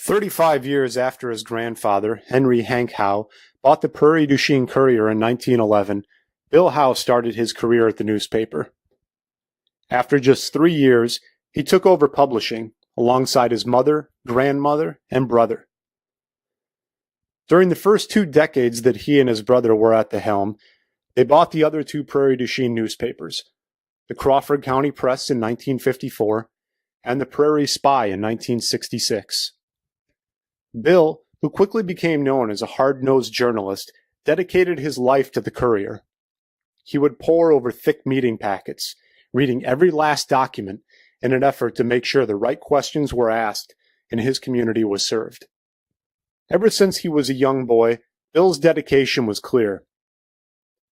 35 years after his grandfather, Henry Hank Howe, bought the Prairie du Chien Courier in 1911, Bill Howe started his career at the newspaper. After just 3 years, he took over publishing, alongside his mother, grandmother, and brother. During the first 2 decades that he and his brother were at the helm, they bought the other 2 Prairie du Chien newspapers, the Crawford County Press in 1954 and the Prairie Spy in 1966. Bill, who quickly became known as a hard-nosed journalist, dedicated his life to the Courier. He would pore over thick meeting packets, reading every last document in an effort to make sure the right questions were asked and his community was served. Ever since he was a young boy, Bill's dedication was clear.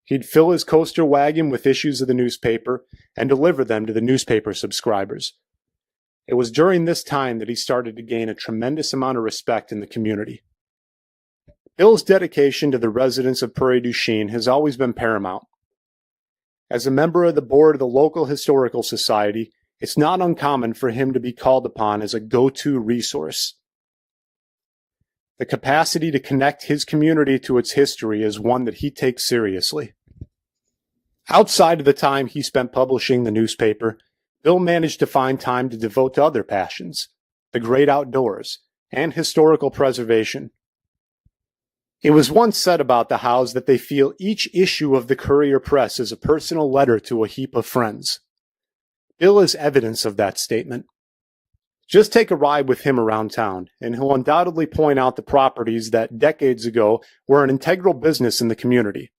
He'd fill his coaster wagon with issues of the newspaper and deliver them to the newspaper subscribers. It was during this time that he started to gain a tremendous amount of respect in the community. Bill's dedication to the residents of Prairie du Chien has always been paramount. As a member of the board of the local historical society, it's not uncommon for him to be called upon as a go-to resource. The capacity to connect his community to its history is one that he takes seriously. Outside of the time he spent publishing the newspaper, Bill managed to find time to devote to other passions, the great outdoors, and historical preservation. It was once said about the Howes that they feel each issue of the Courier Press is a personal letter to a heap of friends. Bill is evidence of that statement. Just take a ride with him around town, and he'll undoubtedly point out the properties that decades ago were an integral business in the community.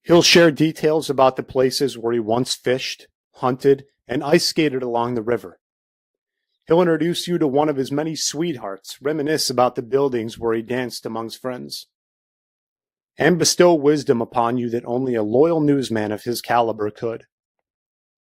He'll share details about the places where he once fished, hunted, and ice skated along the river. He'll introduce you to one of his many sweethearts, reminisce about the buildings where he danced amongst friends, and bestow wisdom upon you that only a loyal newsman of his caliber could.